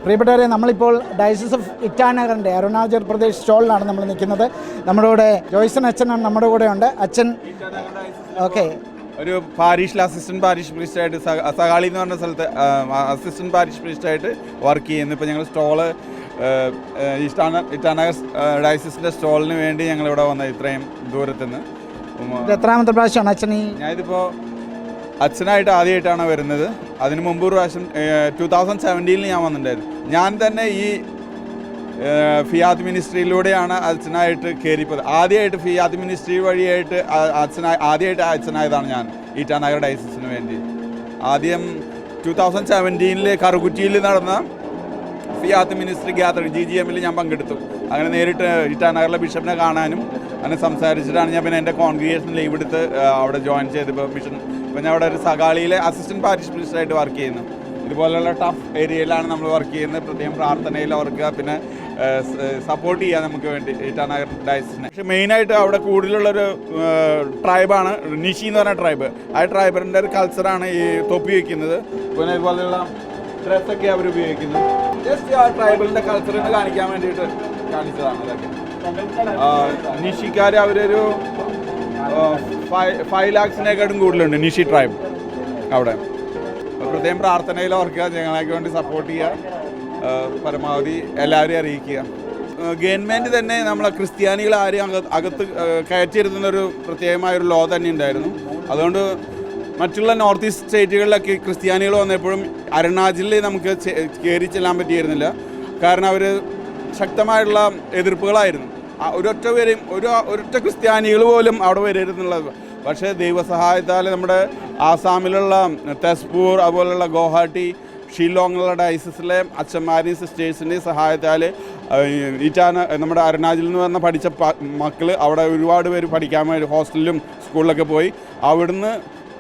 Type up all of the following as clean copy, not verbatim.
പ്രിയപ്പെട്ടവരെ, നമ്മളിപ്പോൾ diocese of ഇറ്റാനഗറിൻ്റെ Arunachal Pradesh സ്റ്റോളിലാണ് നമ്മൾ നിൽക്കുന്നത്. നമ്മുടെ കൂടെ ജോയ്സൺ അച്ഛനാണ് നമ്മുടെ കൂടെ ഉണ്ട്. അച്ഛൻ ഓക്കെ ഒരു പാരീഷിൽ അസിസ്റ്റൻറ്റ് പാരീഷ് പ്രീസ്റ്റായിട്ട് സകാളി എന്ന് പറഞ്ഞ സ്ഥലത്ത് അസിസ്റ്റൻറ്റ് പാരീഷ് പ്രീസ്റ്റായിട്ട് വർക്ക് ചെയ്യുന്നു. ഇപ്പോൾ ഞങ്ങൾ സ്റ്റോള് ഇറ്റാനഗർ ഡയസിസിൻ്റെ സ്റ്റോളിന് വേണ്ടി ഞങ്ങളിവിടെ വന്നത് ഇത്രയും ദൂരത്തുനിന്ന്. എത്രാമത്തെ പ്രാവശ്യമാണ് അച്ഛൻ ഞാനിതിപ്പോൾ അച്ഛനായിട്ട് ആദ്യമായിട്ടാണ് വരുന്നത്. അതിന് മുമ്പ് ഒരു പ്രാവശ്യം 2017 ഞാൻ വന്നിട്ടുണ്ടായിരുന്നു. ഞാൻ തന്നെ ഈ ഫിയാത്ത് മിനിസ്ട്രിയിലൂടെയാണ് അച്ഛനായിട്ട് കയറിപ്പോയത്. ആദ്യമായിട്ട് ഫിയാത്ത് മിനിസ്ട്രി വഴിയായിട്ട് ആദ്യമായിട്ട് അച്ഛനായതാണ് ഞാൻ ഇറ്റാനഗർ ഡയസിസിന് വേണ്ടി. ആദ്യം 2017 കറുകുറ്റിയിൽ നടന്ന ഫിയാത്ത് മിനിസ്ട്രി ഗ്യാതറിംഗ് GGM ഞാൻ പങ്കെടുത്തു. അങ്ങനെ നേരിട്ട് ഇറ്റാനഗറിലെ ബിഷപ്പിനെ കാണാനും അങ്ങനെ സംസാരിച്ചിട്ടാണ് ഞാൻ പിന്നെ എൻ്റെ കോൺഗ്രിഗേഷൻ ലീവ് എടുത്ത് അവിടെ ജോയിൻ ചെയ്തപ്പോൾ മിഷൻ. ഇപ്പോൾ ഞാൻ അവിടെ ഒരു സകാളിയിലെ അസിസ്റ്റൻറ്റ് പാരിഷ് മിനിസ്റ്ററായിട്ട് വർക്ക് ചെയ്യുന്നു. ഇതുപോലെയുള്ള ടഫ് ഏരിയയിലാണ് നമ്മൾ വർക്ക് ചെയ്യുന്നത്. പ്രത്യേകം പ്രാർത്ഥനയിൽ അവർക്ക് പിന്നെ സപ്പോർട്ട് ചെയ്യാൻ നമുക്ക് വേണ്ടി ഇറ്റാനഗർ ഡയസിസിനെ. പക്ഷേ മെയിനായിട്ട് അവിടെ കൂടുതലുള്ളൊരു ട്രൈബാണ് നിഷി എന്ന് പറഞ്ഞ ട്രൈബ്. ആ ട്രൈബറിൻ്റെ ഒരു കൾച്ചറാണ് ഈ തൊപ്പി വയ്ക്കുന്നത്. പിന്നെ ഇതുപോലെയുള്ള ഡ്രസ്സൊക്കെ അവർ ഉപയോഗിക്കുന്നത്. ജസ്റ്റ് ആ ട്രൈബലിൻ്റെ കൾച്ചറിനെ കാണിക്കാൻ വേണ്ടിയിട്ട് കാണിച്ചതാണ് ഇതൊക്കെ. നിഷിക്കാർ അവരൊരു 5 lakhs കൂടുതലുണ്ട് നിഷി ട്രൈബ് അവിടെ. പ്രത്യേകം പ്രാർത്ഥനയിൽ ഓർക്കുക, ഞങ്ങളെയൊക്കെ വേണ്ടി സപ്പോർട്ട് ചെയ്യുക, പരമാവധി എല്ലാവരെയും അറിയിക്കുക. ഗവൺമെൻറ് തന്നെ നമ്മളെ ക്രിസ്ത്യാനികൾ ആരെയും അകത്ത് കയറ്റിയിരുത്തുന്നൊരു പ്രത്യേകമായൊരു ലോ തന്നെ ഉണ്ടായിരുന്നു. അതുകൊണ്ട് മറ്റുള്ള നോർത്ത് ഈസ്റ്റ് സ്റ്റേറ്റുകളിലൊക്കെ ക്രിസ്ത്യാനികൾ വന്നപ്പോഴും അരുണാചലിൽ നമുക്ക് കയറി ചെല്ലാൻ പറ്റിയിരുന്നില്ല. കാരണം അവർ ശക്തമായിട്ടുള്ള എതിർപ്പുകളായിരുന്നു. ഒരൊറ്റ ക്രിസ്ത്യാനികൾ പോലും അവിടെ വരരുതെന്നുള്ളത്. പക്ഷേ ദൈവസഹായത്താൽ നമ്മുടെ ആസാമിലുള്ള തെസ്പൂർ, അതുപോലുള്ള ഗോഹാട്ടി, ഷില്ലോങ്ങിലുള്ള ഡയസിസിലെ അച്ഛന്മാരെയും സിസ്റ്റേഴ്സിൻ്റെയും സഹായത്താൽ നമ്മുടെ അരുണാചലിൽ നിന്ന് വന്ന പഠിച്ച മക്കൾ അവിടെ ഒരുപാട് പേര് പഠിക്കാൻ വേണ്ടി ഹോസ്റ്റലിലും സ്കൂളിലൊക്കെ പോയി. അവിടുന്ന്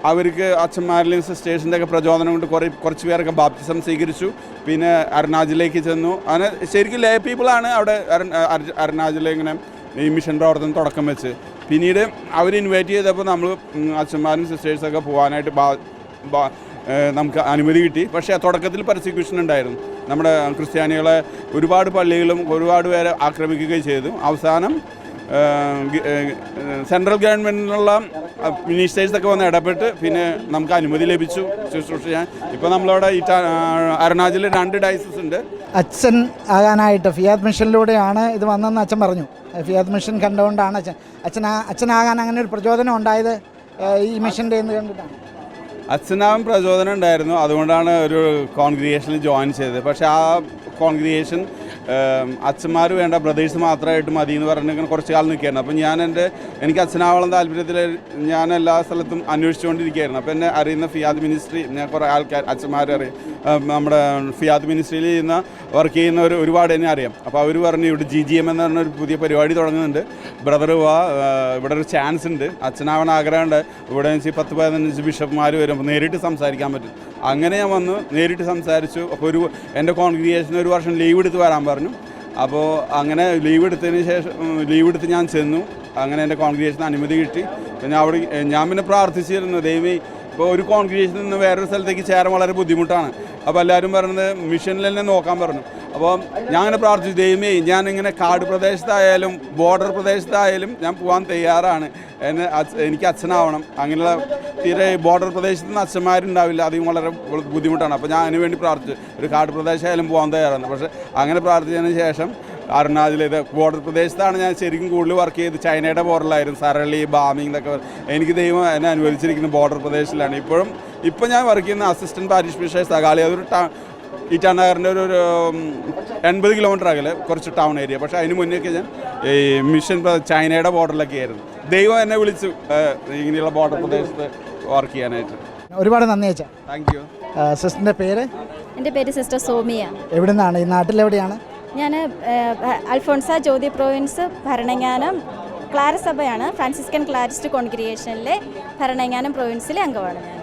അവർക്ക് അച്ഛന്മാരിലെയും സിസ്റ്റേഴ്സിൻ്റെ ഒക്കെ പ്രചോദനം കൊണ്ട് കുറച്ച് പേരൊക്കെ ബാപ്റ്റിസം സ്വീകരിച്ചു. പിന്നെ അരുണാചലിലേക്ക് ചെന്നു. അങ്ങനെ ശരിക്കും ലേ പീപ്പിളാണ് അവിടെ അരുണാചലിൽ ഇങ്ങനെ ഈ മിഷൻ പ്രവർത്തനം തുടക്കം വെച്ച്. പിന്നീട് അവർ ഇൻവൈറ്റ് ചെയ്തപ്പോൾ നമ്മൾ അച്ഛന്മാരും സിസ്റ്റേഴ്സൊക്കെ പോകാനായിട്ട് നമുക്ക് അനുമതി കിട്ടി. പക്ഷേ തുടക്കത്തിൽ പെർസിക്യൂഷൻ ഉണ്ടായിരുന്നു. നമ്മുടെ ക്രിസ്ത്യാനികളെ ഒരുപാട് പള്ളികളും ഒരുപാട് പേരെ ആക്രമിക്കുകയും ചെയ്തു. അവസാനം സെൻട്രൽ ഗവൺമെൻറ്റിനുള്ള മിനിസ്റ്റേഴ്സൊക്കെ വന്ന് ഇടപെട്ട് പിന്നെ നമുക്ക് അനുമതി ലഭിച്ചു ശുശ്രൂഷ ചെയ്യാൻ. ഇപ്പോൾ നമ്മളവിടെ അരുണാചലിൽ 2 ഡയസിസ് ഉണ്ട്. അച്ഛൻ ആകാനായിട്ട് ഫിയാത്ത് മിഷനിലൂടെയാണ് ഇത് വന്നതെന്ന് അച്ഛൻ പറഞ്ഞു. ഫിയാത്ത് മിഷൻ കണ്ടുകൊണ്ടാണ് അച്ഛനാകാൻ അങ്ങനെ ഒരു പ്രചോദനം ഉണ്ടായത് ഈ മിഷൻ്റെ എന്ന് കണ്ടിട്ടാണ്. അച്ഛനാവും പ്രചോദനം ഉണ്ടായിരുന്നു. അതുകൊണ്ടാണ് ഒരു കോൺഗ്രിഗേഷനിൽ ജോയിൻ ചെയ്തത്. പക്ഷേ ആ കോൺഗ്രിഗേഷൻ അച്ഛന്മാർ വേണ്ട, ബ്രദേഴ്സ് മാത്രമായിട്ട് മതി എന്ന് പറഞ്ഞിങ്ങനെ കുറച്ച് കാലം നിൽക്കുകയായിരുന്നു. അപ്പോൾ എനിക്ക് അച്ഛനാവളം താല്പര്യത്തിൽ ഞാൻ എല്ലാ സ്ഥലത്തും അന്വേഷിച്ചുകൊണ്ടിരിക്കുകയായിരുന്നു. അപ്പോൾ എന്നെ അറിയുന്ന ഫിയാത്ത് മിനിസ്ട്രി, ഞാൻ കുറേ ആൾക്കാർ അച്ഛന്മാരെ അറിയാം. നമ്മുടെ ഫിയാത്ത് മിനിസ്ട്രിയിൽ വർക്ക് ചെയ്യുന്നവർ ഒരുപാട് എന്നെ അറിയാം. അപ്പോൾ അവർ പറഞ്ഞു ഇവിടെ GGM എന്ന് പറഞ്ഞൊരു പുതിയ പരിപാടി തുടങ്ങുന്നുണ്ട്, ബ്രദർ ഇവിടെ ഒരു ചാൻസ് ഉണ്ട്, അച്ഛനാവണ ആഗ്രഹമുണ്ട്, ഇവിടെ 10-15 ബിഷപ്പ്മാർ വരും, അപ്പോൾ നേരിട്ട് സംസാരിക്കാൻ പറ്റും. അങ്ങനെ ഞാൻ വന്നു, നേരിട്ട് സംസാരിച്ചു. അപ്പോൾ എൻ്റെ കോൺഗ്രിഗേഷന് 1 വർഷം ലീവ് എടുത്ത് വരാൻ പറഞ്ഞു. അപ്പോൾ അങ്ങനെ ലീവ് എടുത്ത് ഞാൻ ചെന്നു. അങ്ങനെ എൻ്റെ കോൺഗ്രിഗേഷന് അനുമതി കിട്ടി. പിന്നെ ഞാൻ പിന്നെ പ്രാർത്ഥിച്ചിരുന്നു, ദൈവമേ ഇപ്പോൾ ഒരു കോൺഗ്രിഗേഷനിൽ നിന്ന് വേറൊരു സ്ഥലത്തേക്ക് ചേരാൻ വളരെ ബുദ്ധിമുട്ടാണ്. അപ്പോൾ എല്ലാവരും പറഞ്ഞത് മിഷനിൽ തന്നെ നോക്കാൻ പറഞ്ഞു. അപ്പോൾ ഞാൻ അങ്ങനെ പ്രാർത്ഥിച്ചു, ദൈവമേ ഞാനിങ്ങനെ കാട് പ്രദേശത്തായാലും ബോർഡർ പ്രദേശത്തായാലും ഞാൻ പോകാൻ തയ്യാറാണ്, എനിക്ക് അച്ഛനാവണം. അങ്ങനെയുള്ള തീരെ ബോർഡർ പ്രദേശത്ത് നിന്ന് അച്ഛന്മാരുണ്ടാവില്ല, അധികം വളരെ ബുദ്ധിമുട്ടാണ്. അപ്പോൾ ഞാൻ അതിന് വേണ്ടി പ്രാർത്ഥിച്ചു, ഒരു കാട് പ്രദേശമായാലും പോകാൻ തയ്യാറാണ്. പക്ഷേ അങ്ങനെ പ്രാർത്ഥിച്ചതിന് ശേഷം അരുണാചൽ ബോർഡർ പ്രദേശത്താണ് ഞാൻ ശരിക്കും കൂടുതൽ വർക്ക് ചെയ്ത്. ചൈനയുടെ ബോർഡറിലായിരുന്നു, സരളി, ബാമിങ് എന്നൊക്കെ. എനിക്ക് ദൈവം എന്നെ അനുവദിച്ചിരിക്കുന്ന ബോർഡർ പ്രദേശത്തിലാണ്. ഇപ്പം ഞാൻ വർക്ക് ചെയ്യുന്ന അസിസ്റ്റൻറ്റ് പാരിഷ് ബിഷപ്പ് സകാളി. അതൊരു ഇറ്റാനഗറിൻ്റെ ഒരു 80 കിലോമീറ്റർ അകലെ കുറച്ച് ടൗൺ ഏരിയ. പക്ഷേ അതിന് മുന്നേക്ക് ഞാൻ ഈ മിഷൻ ചൈനയുടെ ബോർഡറിലൊക്കെ ആയിരുന്നു. ദൈവം എന്നെ വിളിച്ചു ഇങ്ങനെയുള്ള ബോർഡർ പ്രദേശത്ത് വർക്ക് ചെയ്യാനായിട്ട്. ഒരുപാട് നന്ദി അച്ഛാ. Thank you. സിസ്റ്ററിൻ്റെ പേര്? എൻ്റെ പേര് സിസ്റ്റർ സോമിയ. എവിടെ നിന്നാണ്? ഈ നാട്ടിലെവിടെയാണ്? ഞാൻ അൽഫോൺസ ജ്യോതി പ്രൊവിൻസ് ഭരണങ്ങാനം ക്ലാരസ് സഭയാണ്, ഫ്രാൻസിസ്കൻ ക്ലാരിസ്റ്റ് കോൺഗ്രിഗേഷനിലെ ഭരണങ്ങാനം പ്രൊവിൻസിലെ അംഗമാണ് ഞാൻ.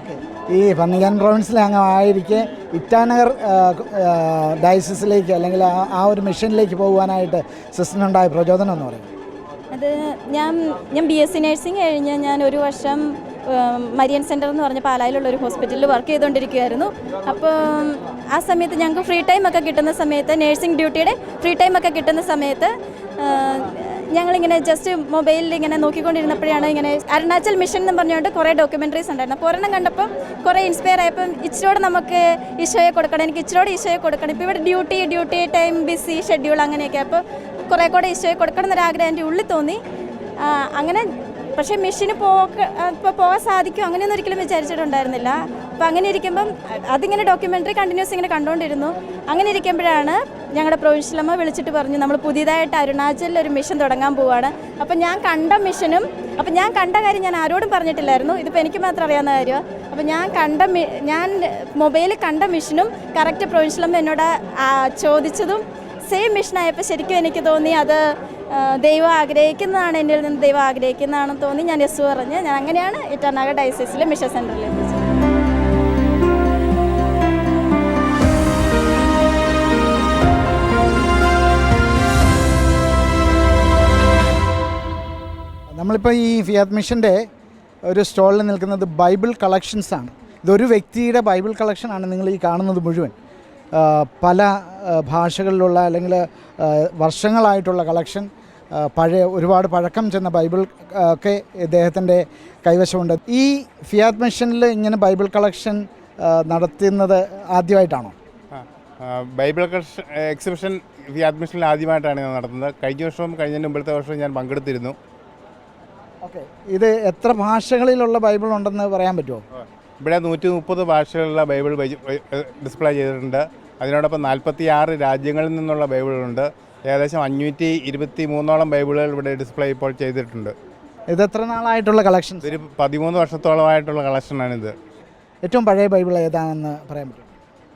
ഈ ഭരണങ്ങാനം പ്രൊവിൻസിലെ അംഗമായിരിക്കെ ഇറ്റാനഗർ ഡയസിസിലേക്ക് അല്ലെങ്കിൽ ആ ഒരു മിഷനിലേക്ക് പോകുവാനായിട്ട് സിസ്റ്ററിനുണ്ടായ പ്രചോദനം എന്ന് പറയും? അത് ഞാൻ BSc നഴ്സിംഗ് കഴിഞ്ഞ് ഞാൻ 1 വർഷം മരിയൻ സെൻറ്റർ എന്ന് പറഞ്ഞ പാലായിലുള്ള ഒരു ഹോസ്പിറ്റലിൽ വർക്ക് ചെയ്തുകൊണ്ടിരിക്കുകയായിരുന്നു. അപ്പോൾ ആ സമയത്ത് ഞങ്ങൾക്ക് ഫ്രീ ടൈമൊക്കെ കിട്ടുന്ന സമയത്ത്, നേഴ്സിംഗ് ഡ്യൂട്ടിയുടെ ഫ്രീ ടൈമൊക്കെ കിട്ടുന്ന സമയത്ത് ഞങ്ങളിങ്ങനെ ജസ്റ്റ് മൊബൈലിൽ ഇങ്ങനെ നോക്കിക്കൊണ്ടിരുന്നപ്പോഴാണ് ഇങ്ങനെ അരുണാചൽ മിഷൻ എന്ന് പറഞ്ഞുകൊണ്ട് കുറേ ഡോക്യുമെൻ്ററീസ് ഉണ്ടായിരുന്നു. അപ്പോൾ ഒരെണ്ണം കണ്ടപ്പം കുറേ ഇൻസ്പയർ ആയപ്പം ഇച്ചിരോടെ നമുക്ക് ഈശോയെ കൊടുക്കണം, എനിക്ക് ഇച്ചിരോടെ ഈശോയെ കൊടുക്കണം. ഇപ്പോൾ ഇവിടെ ഡ്യൂട്ടി ടൈം, ബിസി ഷെഡ്യൂൾ അങ്ങനെയൊക്കെ, അപ്പോൾ കുറേ കൂടെ ഈശോയെ കൊടുക്കണം എന്നൊരാഗ്രഹം എൻ്റെ ഉള്ളിൽ തോന്നി. അങ്ങനെ പക്ഷേ മെഷീന് ഇപ്പോൾ പോകാൻ സാധിക്കും അങ്ങനെയൊന്നും ഒരിക്കലും വിചാരിച്ചിട്ടുണ്ടായിരുന്നില്ല. അപ്പോൾ അങ്ങനെ ഇരിക്കുമ്പം അതിങ്ങനെ ഡോക്യുമെൻ്ററി കണ്ടിന്യൂസ് ഇങ്ങനെ കണ്ടുകൊണ്ടിരുന്നു. അങ്ങനെ ഇരിക്കുമ്പോഴാണ് ഞങ്ങളുടെ പ്രൊവിൻഷ്യലമ്മ വിളിച്ചിട്ട് പറഞ്ഞു, നമ്മൾ പുതിയതായിട്ട് അരുണാചലിൽ ഒരു മിഷൻ തുടങ്ങാൻ പോവുകയാണ്. അപ്പോൾ ഞാൻ കണ്ട മിഷനും, അപ്പോൾ ഞാൻ കണ്ട കാര്യം ഞാൻ ആരോടും പറഞ്ഞിട്ടില്ലായിരുന്നു, ഇതിപ്പോൾ എനിക്ക് മാത്രം അറിയാവുന്ന കാര്യമാണ്. അപ്പോൾ ഞാൻ മൊബൈലിൽ കണ്ട മിഷനും കറക്റ്റ് പ്രൊവിൻഷ്യലമ്മ എന്നോട് ചോദിച്ചതും സെയിം മിഷനായപ്പോൾ ശരിക്കും എനിക്ക് തോന്നി അത് ദൈവം ആഗ്രഹിക്കുന്നതാണ്, എന്നിൽ നിന്ന് ദൈവം ആഗ്രഹിക്കുന്നതാണെന്ന് തോന്നി. ഞാൻ യെസ് പറഞ്ഞ് ഞാൻ അങ്ങനെയാണ് ഇറ്റാനഗർ ഡയസിസിലെ മിഷൻ സെൻറ്ററിൽ എത്തിച്ചത്. നമ്മളിപ്പോൾ ഈ ഫിയാത്ത് മിഷൻ്റെ ഒരു സ്റ്റോളിൽ നിൽക്കുന്നത് ബൈബിൾ കളക്ഷൻസാണ്. ഇതൊരു വ്യക്തിയുടെ ബൈബിൾ കളക്ഷനാണ് നിങ്ങൾ ഈ കാണുന്നത് മുഴുവൻ. പല ഭാഷകളിലുള്ള അല്ലെങ്കിൽ വർഷങ്ങളായിട്ടുള്ള കളക്ഷൻ, ഒരുപാട് പഴക്കം ചെന്ന ബൈബിൾ ഒക്കെ ഇദ്ദേഹത്തിൻ്റെ കൈവശമുണ്ട്. ഈ ഫിയാത്ത് മിഷനിൽ ഇങ്ങനെ ബൈബിൾ കളക്ഷൻ നടത്തുന്നത് ആദ്യമായിട്ടാണോ? ബൈബിൾ എക്സിബിഷൻ ഫിയാത്ത് മിഷനിൽ ആദ്യമായിട്ടാണ് ഞാൻ നടത്തുന്നത്. കഴിഞ്ഞ വർഷവും കഴിഞ്ഞതിന് മുമ്പത്തെ വർഷവും ഞാൻ പങ്കെടുത്തിരുന്നു. ഓക്കെ, ഇത് എത്ര ഭാഷകളിലുള്ള ബൈബിൾ ഉണ്ടെന്ന് പറയാൻ പറ്റുമോ? ഇവിടെ 130 ഭാഷകളിലുള്ള ബൈബിൾ ഡിസ്പ്ലേ ചെയ്തിട്ടുണ്ട്. അതിനോടൊപ്പം 46 രാജ്യങ്ങളിൽ നിന്നുള്ള ബൈബിളുണ്ട്. ഏകദേശം 523ഓളം ബൈബിളുകൾ ഇവിടെ ഡിസ്പ്ലേ ഇപ്പോൾ ചെയ്തിട്ടുണ്ട്. ഇത് എത്ര നാളായിട്ടുള്ള കളക്ഷൻ? ഇതൊരു 13 വർഷത്തോളമായിട്ടുള്ള കളക്ഷനാണിത്. ഏറ്റവും പഴയ ബൈബിൾ ഏതാണെന്ന് പറയാൻ പറ്റും?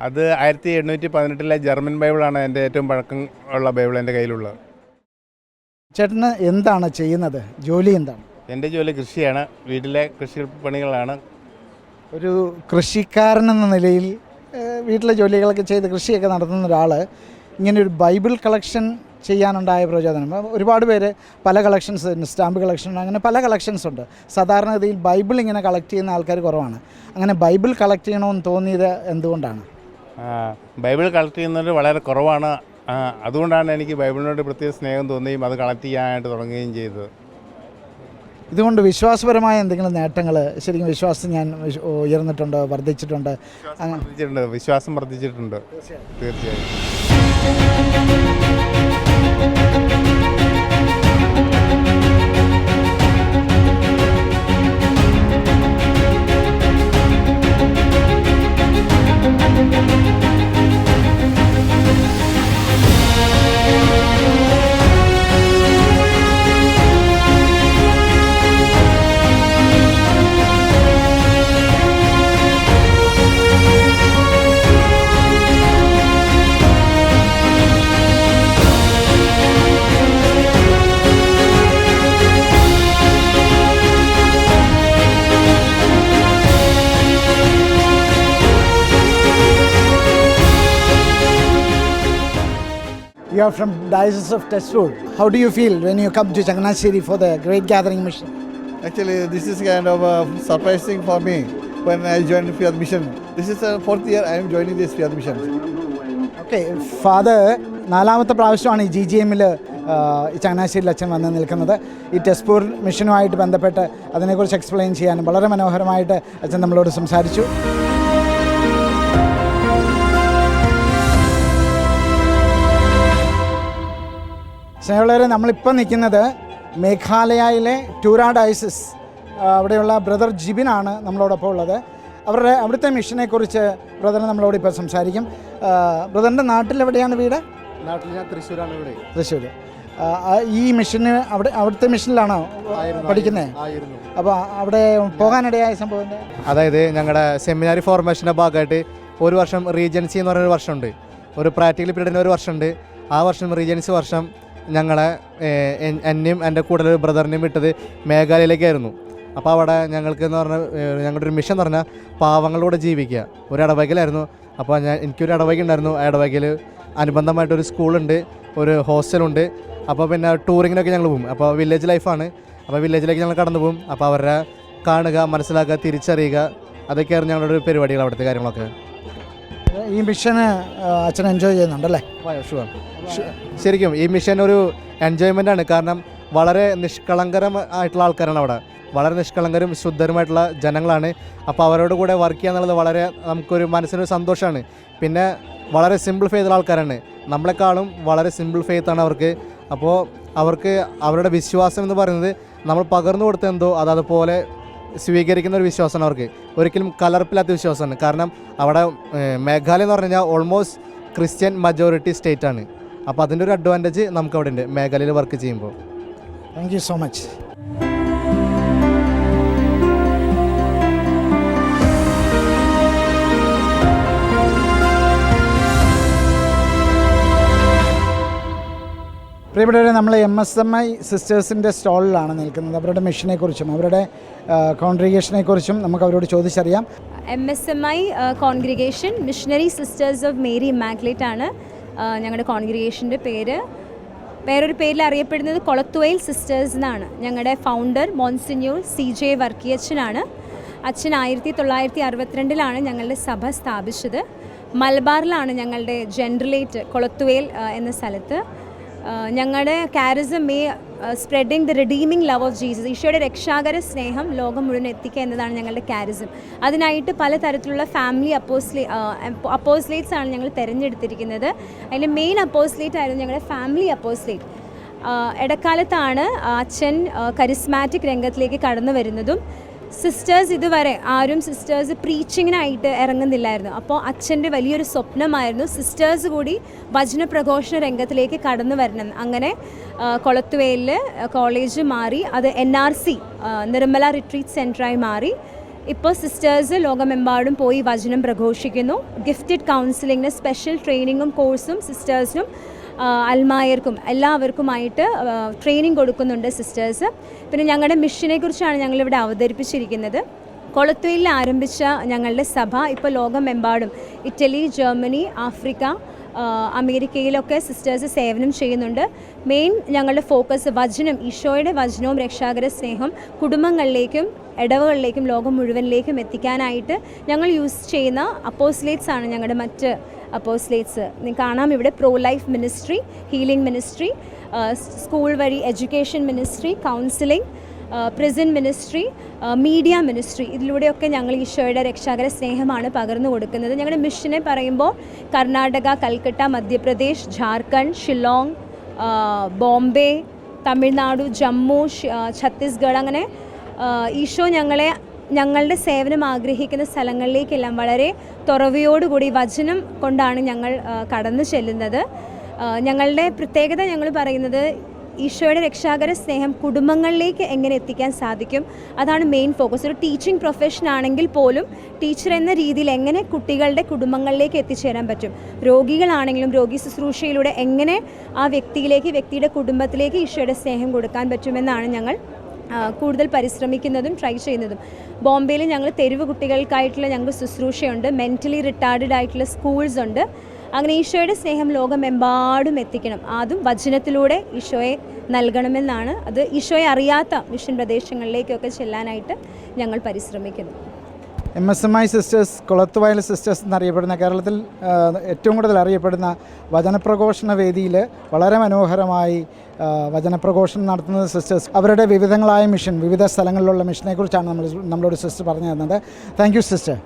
അത് 1818 ജർമ്മൻ ബൈബിളാണ് എൻ്റെ ഏറ്റവും പഴക്കം ഉള്ള ബൈബിൾ എൻ്റെ കയ്യിലുള്ളത്. ചേട്ടന് എന്താണ് ചെയ്യുന്നത്? ജോലി എന്താണ്? എൻ്റെ ജോലി കൃഷിയാണ്. വീട്ടിലെ കൃഷി പണികളാണ്. ഒരു കൃഷിക്കാരനെന്ന നിലയിൽ വീട്ടിലെ ജോലികളൊക്കെ ചെയ്ത് കൃഷിയൊക്കെ നടത്തുന്ന ഒരാൾ ഇങ്ങനെയൊരു ബൈബിൾ കളക്ഷൻ ചെയ്യാനുണ്ടായ പ്രചോദനം. ഒരുപാട് പേര് പല കളക്ഷൻസ്, സ്റ്റാമ്പ് കളക്ഷൻ, അങ്ങനെ പല കളക്ഷൻസ് ഉണ്ട്. സാധാരണഗതിയിൽ ബൈബിൾ ഇങ്ങനെ കളക്ട് ചെയ്യുന്ന ആൾക്കാർ കുറവാണ്. അങ്ങനെ ബൈബിൾ കളക്ട് ചെയ്യണമെന്ന് തോന്നിയത് എന്തുകൊണ്ടാണ്? ബൈബിൾ കളക്ട് ചെയ്യുന്നത് വളരെ കുറവാണ്. അതുകൊണ്ടാണ് എനിക്ക് ബൈബിളിനോട് പ്രത്യേക സ്നേഹം തോന്നുകയും അത് കളക്ട് ചെയ്യാനായിട്ട് തുടങ്ങുകയും ചെയ്തത്. ഇതുകൊണ്ട് വിശ്വാസപരമായ എന്തെങ്കിലും നേട്ടങ്ങൾ, ശരിക്കും വിശ്വാസം ഞാൻ ഉയർന്നിട്ടുണ്ട്, വർദ്ധിച്ചിട്ടുണ്ട്? വിശ്വാസം വർദ്ധിച്ചിട്ടുണ്ട് തീർച്ചയായും. You are from Diocese of Testur. How do you feel when you come to Changanasheri for the Great Gathering Mission? Actually, this is kind of surprising for me when I joined Fiat Mission. This is the 4th year I am joining this Fiat Mission. Okay, Father, നാലാമത്തെ പ്രാവശ്യമാണ് ഈ GGM-ൽ ചങ്ങനാശ്ശേരിയിൽ അച്ഛൻ വന്ന് നിൽക്കുന്നത്. ഈ ടെസ്പൂർ മിഷനുമായിട്ട് ബന്ധപ്പെട്ട് അതിനെക്കുറിച്ച് എക്സ്പ്ലെയിൻ ചെയ്യാനും വളരെ മനോഹരമായിട്ട് അച്ഛൻ നമ്മളോട് സംസാരിച്ചു. സ്നേഹമുള്ളവരെ, നമ്മളിപ്പോൾ നിൽക്കുന്നത് മേഘാലയയിലെ ടൂറ ഡയസിസ്, അവിടെയുള്ള ബ്രദർ ജിബിനാണ് നമ്മളോടൊപ്പം ഉള്ളത്. അവിടുത്തെ മിഷനെക്കുറിച്ച് ബ്രദറിന് നമ്മളോട് ഇപ്പോൾ സംസാരിക്കും. ബ്രദറിൻ്റെ നാട്ടിലെവിടെയാണ് വീട്? നാട്ടിൽ ഞാൻ തൃശ്ശൂരാണ്. ഇവിടെ തൃശ്ശൂർ. ഈ മിഷന് അവിടുത്തെ മിഷനിലാണോ പഠിക്കുന്നത്? അപ്പോൾ അവിടെ പോകാനിടയായ സംഭവം എന്താ? അതായത് ഞങ്ങളുടെ സെമിനാരി ഫോർമേഷൻ്റെ ഭാഗമായിട്ട് ഒരു വർഷം റീജൻസി എന്ന് പറയുന്നൊരു വർഷമുണ്ട്. ഒരു പ്രാക്ടിക്കൽ പീരീഡിന് ഒരു വർഷമുണ്ട്. ആ വർഷം റീജൻസി വർഷം ഞങ്ങളെ എന്നെയും എൻ്റെ കൂടെ ഒരു ബ്രദറിനെയും വിട്ടത് മേഘാലയയിലേക്കായിരുന്നു. അപ്പോൾ അവിടെ ഞങ്ങൾക്ക് എന്ന് പറഞ്ഞാൽ ഞങ്ങളുടെ ഒരു മിഷൻ എന്ന് പറഞ്ഞാൽ പാവങ്ങളോടെ ജീവിക്കുക. ഒരു ഇടവകയിലായിരുന്നു. അപ്പോൾ എനിക്കൊരു ഇടവക ഉണ്ടായിരുന്നു. ആ ഇടവകയിൽ അനുബന്ധമായിട്ടൊരു സ്കൂളുണ്ട്, ഒരു ഹോസ്റ്റലുണ്ട്. അപ്പോൾ പിന്നെ ടൂറിങ്ങിനൊക്കെ ഞങ്ങൾ പോകും. അപ്പോൾ വില്ലേജ് ലൈഫാണ്. അപ്പോൾ വില്ലേജിലേക്ക് ഞങ്ങൾ കടന്നു പോകും. അപ്പോൾ അവരുടെ കാണുക, മനസ്സിലാക്കുക, തിരിച്ചറിയുക, അതൊക്കെയാണ് ഞങ്ങളുടെ ഒരു പരിപാടികൾ, അവിടുത്തെ കാര്യങ്ങളൊക്കെ. ഈ മിഷന് അച്ഛൻ എൻജോയ് ചെയ്യുന്നുണ്ടല്ലേ? ഷുവർ. ശരിക്കും ഈ മിഷൻ ഒരു എൻജോയ്മെൻ്റ് ആണ്. കാരണം വളരെ നിഷ്കളങ്കരമായിട്ടുള്ള ആൾക്കാരാണ് അവിടെ, വളരെ നിഷ്കളങ്കരും ശുദ്ധരുമായിട്ടുള്ള ജനങ്ങളാണ്. അപ്പോൾ അവരോട് കൂടെ വർക്ക് ചെയ്യുക എന്നുള്ളത് വളരെ നമുക്കൊരു മനസ്സിനൊരു സന്തോഷമാണ്. പിന്നെ വളരെ സിമ്പിൾ ഫെയ്ത്തുള്ള ആൾക്കാരാണ്, നമ്മളെക്കാളും വളരെ സിമ്പിൾ ഫെയ്ത്താണ് അവർക്ക്. അപ്പോൾ അവർക്ക് അവരുടെ വിശ്വാസം എന്ന് പറയുന്നത് നമ്മൾ പകർന്നു കൊടുത്തെന്തോ അതുപോലെ സ്വീകരിക്കുന്ന ഒരു വിശ്വാസമാണ് അവർക്ക്. ഒരിക്കലും കലർപ്പില്ലാത്ത വിശ്വാസമാണ്. കാരണം അവിടെ മേഘാലയ എന്ന് പറഞ്ഞു കഴിഞ്ഞാൽ ഓൾമോസ്റ്റ് ക്രിസ്ത്യൻ മജോറിറ്റി സ്റ്റേറ്റാണ്. അപ്പോൾ അതിൻ്റെ ഒരു അഡ്വാൻറ്റേജ് നമുക്ക് അവിടെ ഉണ്ട് മേഘാലയയിൽ വർക്ക് ചെയ്യുമ്പോൾ. Thank you so much. പ്രിയപ്പെട്ടവരെ, നമ്മൾ MSMI സിസ്റ്റേഴ്സിൻ്റെ സ്റ്റാളിലാണ് നിൽക്കുന്നത്. അവരുടെ മിഷനെക്കുറിച്ചും അവരുടെ കോൺഗ്രിഗേഷനെക്കുറിച്ചും നമുക്ക് അവരോട് ചോദിച്ചറിയാം. MSMI congregation missionary sisters of Mary immaculate ആണ് ഞങ്ങളുടെ കോൺഗ്രിഗേഷൻ്റെ പേര്. വേറൊരു പേരിൽ അറിയപ്പെടുന്നത് കൊളത്തുവയിൽ സിസ്റ്റേഴ്സ് എന്നാണ്. ഞങ്ങളുടെ ഫൗണ്ടർ മോൺസിന്യൂർ CJ വർക്കിയച്ഛനാണ്. അച്ഛൻ 1962 ഞങ്ങളുടെ സഭ സ്ഥാപിച്ചത്. മലബാറിലാണ് ഞങ്ങളുടെ ജനറലേറ്റ് കൊളത്തുവയിൽ എന്ന സ്ഥലത്ത്. ഞങ്ങളുടെ charism spreading the redeeming love of Jesus, ഈശോയുടെ രക്ഷാകര സ്നേഹം ലോകം മുഴുവൻ എത്തിക്കുക എന്നതാണ് ഞങ്ങളുടെ കാരിസം. അതിനായിട്ട് പലതരത്തിലുള്ള ഫാമിലി അപ്പോസ്ലേറ്റ്സ് ആണ് ഞങ്ങൾ തിരഞ്ഞെടുത്തിരിക്കുന്നത്. അതിൽ മെയിൻ അപ്പോസ്ലേറ്റ് ആയിരുന്നു ഞങ്ങളുടെ ഫാമിലി അപ്പോസ്ലേറ്റ്. ഇടക്കാലത്താണ് അച്ഛൻ കരിസ്മാറ്റിക് രംഗത്തിലേക്ക് കടന്നു വരുന്നതും. സിസ്റ്റേഴ്സ് ഇതുവരെ ആരും സിസ്റ്റേഴ്സ് പ്രീച്ചിങ്ങിനായിട്ട് ഇറങ്ങുന്നില്ലായിരുന്നു. അപ്പോൾ അച്ഛൻ്റെ വലിയൊരു സ്വപ്നമായിരുന്നു സിസ്റ്റേഴ്സ് കൂടി വചനപ്രഘോഷണ രംഗത്തിലേക്ക് കടന്നു വരണം. അങ്ങനെ കൊളത്തുവയിൽ കോളേജ് മാറി, അത് NRC നിർമ്മല റിട്രീറ്റ് സെൻറ്ററായി മാറി. ഇപ്പോൾ സിസ്റ്റേഴ്സ് ലോകമെമ്പാടും പോയി വചനം പ്രഘോഷിക്കുന്നു. ഗിഫ്റ്റഡ് കൗൺസിലിങ്ങിന് സ്പെഷ്യൽ ട്രെയിനിങ്ങും കോഴ്സും സിസ്റ്റേഴ്സിനും അൽമായർക്കും എല്ലാവർക്കുമായിട്ട് ട്രെയിനിങ് കൊടുക്കുന്നുണ്ട് സിസ്റ്റേഴ്സ്. പിന്നെ ഞങ്ങളുടെ മിഷനെ കുറിച്ചാണ് ഞങ്ങളിവിടെ അവതരിപ്പിച്ചിരിക്കുന്നത്. കൊളത്തുവയിൽ ആരംഭിച്ച ഞങ്ങളുടെ സഭ ഇപ്പോൾ ലോകമെമ്പാടും ഇറ്റലി, ജർമ്മനി, ആഫ്രിക്ക, അമേരിക്കയിലൊക്കെ സിസ്റ്റേഴ്സ് സേവനം ചെയ്യുന്നുണ്ട്. മെയിൻ ഞങ്ങളുടെ ഫോക്കസ് വചനം, ഈശോയുടെ വചനവും രക്ഷാകര സ്നേഹം കുടുംബങ്ങളിലേക്കും ഇടവകളിലേക്കും ലോകം മുഴുവനിലേക്കും എത്തിക്കാനായിട്ട് ഞങ്ങൾ യൂസ് ചെയ്യുന്ന അപ്പോസ്ലേറ്റ്സ് ആണ് ഞങ്ങളുടെ മറ്റ് അപ്പോസ്ലേറ്റ്സ്. കാണാം ഇവിടെ pro life ministry, healing ministry, school വഴി education ministry, counselling, prison ministry, media ministry. ഇതിലൂടെയൊക്കെ ഞങ്ങൾ ഈശോയുടെ രക്ഷാകര സ്നേഹമാണ് പകർന്നു കൊടുക്കുന്നത്. ഞങ്ങളുടെ മിഷനെ പറയുമ്പോൾ കർണാടക, കൽക്കട്ട, മധ്യപ്രദേശ്, ജാർഖണ്ഡ്, ഷില്ലോങ്, ബോംബെ, തമിഴ്നാട്, ജമ്മു, ഛത്തീസ്ഗഡ്, അങ്ങനെ ഈശോ ഞങ്ങളുടെ സേവനം ആഗ്രഹിക്കുന്ന സ്ഥലങ്ങളിലേക്കെല്ലാം വളരെ തുറവിയോടുകൂടി വചനം കൊണ്ടാണ് ഞങ്ങൾ കടന്നു ചെല്ലുന്നത്. ഞങ്ങളുടെ പ്രത്യേകത ഞങ്ങൾ പറയുന്നത് ഈശോയുടെ രക്ഷാകര സ്നേഹം കുടുംബങ്ങളിലേക്ക് എങ്ങനെ എത്തിക്കാൻ സാധിക്കും, അതാണ് മെയിൻ ഫോക്കസ്. ഒരു ടീച്ചിങ് പ്രൊഫഷൻ ആണെങ്കിൽ പോലും ടീച്ചർ എന്ന രീതിയിൽ എങ്ങനെ കുട്ടികളുടെ കുടുംബങ്ങളിലേക്ക് എത്തിച്ചേരാൻ പറ്റും, രോഗികളാണെങ്കിലും രോഗി ശുശ്രൂഷയിലൂടെ എങ്ങനെ ആ വ്യക്തിയുടെ കുടുംബത്തിലേക്ക് ഈശോയുടെ സ്നേഹം കൊടുക്കാൻ പറ്റുമെന്നാണ് ഞങ്ങൾ കൂടുതൽ പരിശ്രമിക്കുന്നതും ട്രൈ ചെയ്യുന്നതും. ബോംബെയിൽ ഞങ്ങൾ തെരുവ് കുട്ടികൾക്കായിട്ടുള്ള ഞങ്ങൾക്ക് ശുശ്രൂഷയുണ്ട്. മെൻ്റലി റിട്ടാർഡഡ് ആയിട്ടുള്ള സ്കൂൾസ് ഉണ്ട്. അങ്ങനെ ഈശോയുടെ സ്നേഹം ലോകമെമ്പാടും എത്തിക്കണം, അതും വചനത്തിലൂടെ ഈശോയെ നൽകണമെന്നാണ്. അത് ഈശോയെ അറിയാത്ത മിഷൻ പ്രദേശങ്ങളിലേക്കൊക്കെ ചെല്ലാനായിട്ട് ഞങ്ങൾ പരിശ്രമിക്കുന്നു. MSMI സിസ്റ്റേഴ്സ്, കൊളത്തുവയൽ സിസ്റ്റേഴ്സ് എന്നറിയപ്പെടുന്ന കേരളത്തിൽ ഏറ്റവും കൂടുതൽ അറിയപ്പെടുന്ന വചനപ്രഘോഷണ വേദിയിൽ വളരെ മനോഹരമായി വചനപ്രഘോഷണം നടത്തുന്നത് സിസ്റ്റേഴ്സ്. അവരുടെ വിവിധങ്ങളായ മിഷൻ, വിവിധ സ്ഥലങ്ങളിലുള്ള മിഷനെക്കുറിച്ചാണ് നമ്മളോട് സിസ്റ്റർ പറഞ്ഞു തന്നത്. Thank you sister.